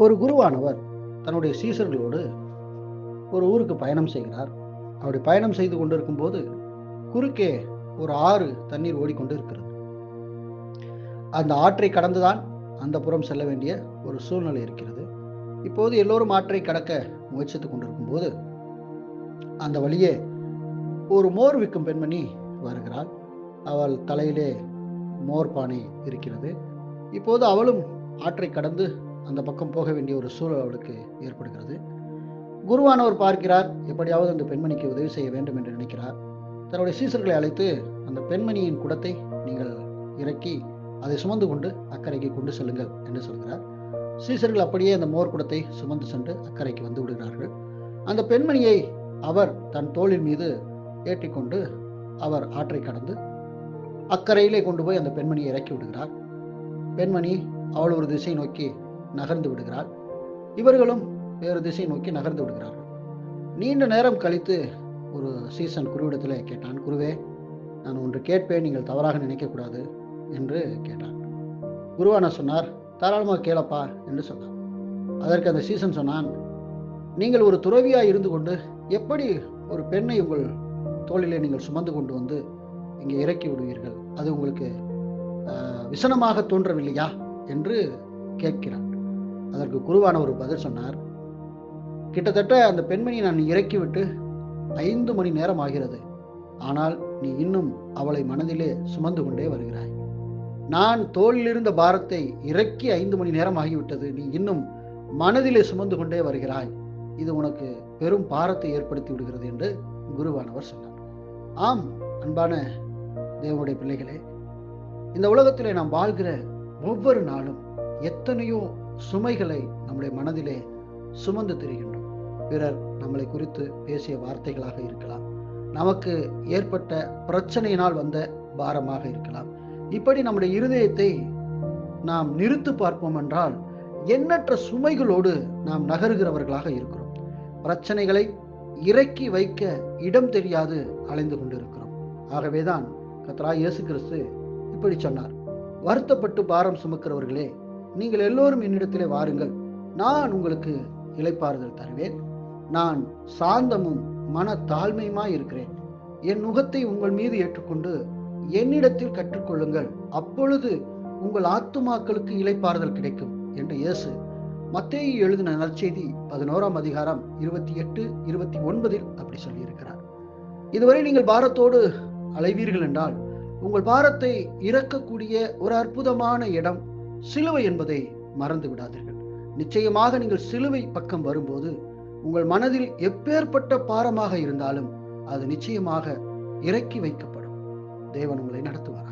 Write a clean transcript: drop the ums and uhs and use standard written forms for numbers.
ஒரு குருவானவர் தன்னுடைய சீசர்களோடு ஒரு ஊருக்கு பயணம் செய்கிறார். அப்படி பயணம் செய்து கொண்டிருக்கும் போது குறுக்கே ஒரு ஆறு தண்ணீர் ஓடிக்கொண்டு இருக்கிறது. அந்த ஆற்றை கடந்துதான் அந்த புறம் செல்ல வேண்டிய ஒரு சூழ்நிலை இருக்கிறது. இப்போது எல்லோரும் ஆற்றை கடக்க முயற்சித்துக் கொண்டிருக்கும் போது அந்த வழியே ஒரு மோர் விற்கும் பெண்மணி வருகிறாள். அவள் தலையிலே மோர் பானை இருக்கிறது. இப்போது அவளும் ஆற்றை கடந்து அந்த பக்கம் போக வேண்டிய ஒரு சூழல் அவளுக்கு ஏற்படுகிறது. குருவானவர் பார்க்கிறார், எப்படியாவது அந்த பெண்மணிக்கு உதவி செய்ய வேண்டும் என்று நினைக்கிறார். தன்னுடைய சீசர்களை அழைத்து அந்த பெண்மணியின் குடத்தை நீங்கள் இறக்கி அதை சுமந்து கொண்டு அக்கறைக்கு கொண்டு செல்லுங்கள் என்று சொல்கிறார். சீசர்கள் அப்படியே அந்த மோர் குடத்தை சுமந்து சென்று அக்கறைக்கு வந்து விடுகிறார்கள். அந்த பெண்மணியை அவர் தன் தோளின் மீது ஏற்றிக்கொண்டு அவர் ஆற்றை கடந்து அக்கறையிலே கொண்டு போய் அந்த பெண்மணியை இறக்கி விடுகிறார். பெண்மணி அவள் ஒரு திசை நோக்கி நகர்ந்து விடுகிறாள். இவர்களும் வேறு திசை நோக்கி நகர்ந்து விடுகிறார்கள். நீண்ட நேரம் கழித்து ஒரு சீசன் குருவிடத்திலே கேட்டான், குருவே, நான் ஒன்று கேட்பேன், நீங்கள் தவறாக நினைக்கக்கூடாது என்று கேட்டான். குருவான சொன்னார், தாராளமாக கேளப்பா என்று சொன்னார். அதற்கு அந்த சீசன் சொன்னான், நீங்கள் ஒரு துறவியாய் இருந்து கொண்டு எப்படி ஒரு பெண்ணை உங்கள் தோளிலே நீங்கள் சுமந்து கொண்டு வந்து இங்கே இறக்கி விடுவீர்கள்? அது உங்களுக்கு விசனமாக தோன்றவில்லையா என்று கேட்கிறார். அதற்கு குருவான ஒரு பதில் சொன்னார், கிட்டத்தட்ட அந்த பெண்மணியை நான் இறக்கிவிட்டு 5 மணி நேரம் ஆகிறது. ஆனால் நீ இன்னும் அவளை மனதிலே சுமந்து கொண்டே வருகிறாய். நான் தோளில் இருந்த பாரத்தை இறக்கி 5 மணி நேரம் ஆகிவிட்டது. நீ இன்னும் மனதிலே சுமந்து கொண்டே வருகிறாய். இது உனக்கு பெரும் பாரத்தை ஏற்படுத்தி விடுகிறது என்று குருவானவர் சொன்னார். ஆம், அன்பான தேவனுடைய பிள்ளைகளே, இந்த உலகத்திலே நாம் வாழ்கிற ஒவ்வொரு நாளும் எத்தனையோ சுமைகளை நம்முடைய மனதிலே சுமந்து திரிகின்றோம். பிறர் நம்மளை குறித்து பேசிய வார்த்தைகளாக இருக்கலாம், நமக்கு ஏற்பட்ட பிரச்சனையினால் வந்த பாரமாக இருக்கலாம். இப்படி நம்முடைய இருதயத்தை நாம் நிறுத்து பார்ப்போம் என்றால் எண்ணற்ற சுமைகளோடு நாம் நகருகிறவர்களாக இருக்கிறோம். பிரச்சனைகளை இறக்கி வைக்க இடம் தெரியாது அலைந்து கொண்டிருக்கிறோம். ஆகவேதான் கர்த்தராகிய இயேசு கிறிஸ்து இப்படி சொன்னார், வருத்தப்பட்டு பாரம் சுமக்கிறவர்களே, நீங்கள் எல்லோரும் என்னிடத்திலே வாருங்கள், நான் உங்களுக்கு இளைப்பாறுதல் தருவேன். நான் சாந்தமும் மன தாழ்மையுமாய் இருக்கிறேன். என் நுகத்தை உங்கள் மீது ஏற்றுக்கொண்டு என்னிடத்தில் கற்றுக்கொள்ளுங்கள், அப்பொழுது உங்கள் ஆத்துமாக்களுக்கு இளைப்பாறுதல் கிடைக்கும் என்று இயேசு மத்தேயு எழுதின நற்செய்தி 11ஆம் அதிகாரம் 28, 29 அப்படி சொல்லியிருக்கிறார். இதுவரை நீங்கள் பாரத்தோடு அலைவீர்கள் என்றால் உங்கள் பாரத்தை இறக்கக்கூடிய ஒரு அற்புதமான இடம் சிலுவை என்பதை மறந்து விடாதீர்கள். நிச்சயமாக நீங்கள் சிலுவை பக்கம் வரும்போது உங்கள் மனதில் எப்பேற்பட்ட பாரமாக இருந்தாலும் அது நிச்சயமாக இறக்கி வைக்கப்படும். தேவன் உங்களை நடத்துவார்.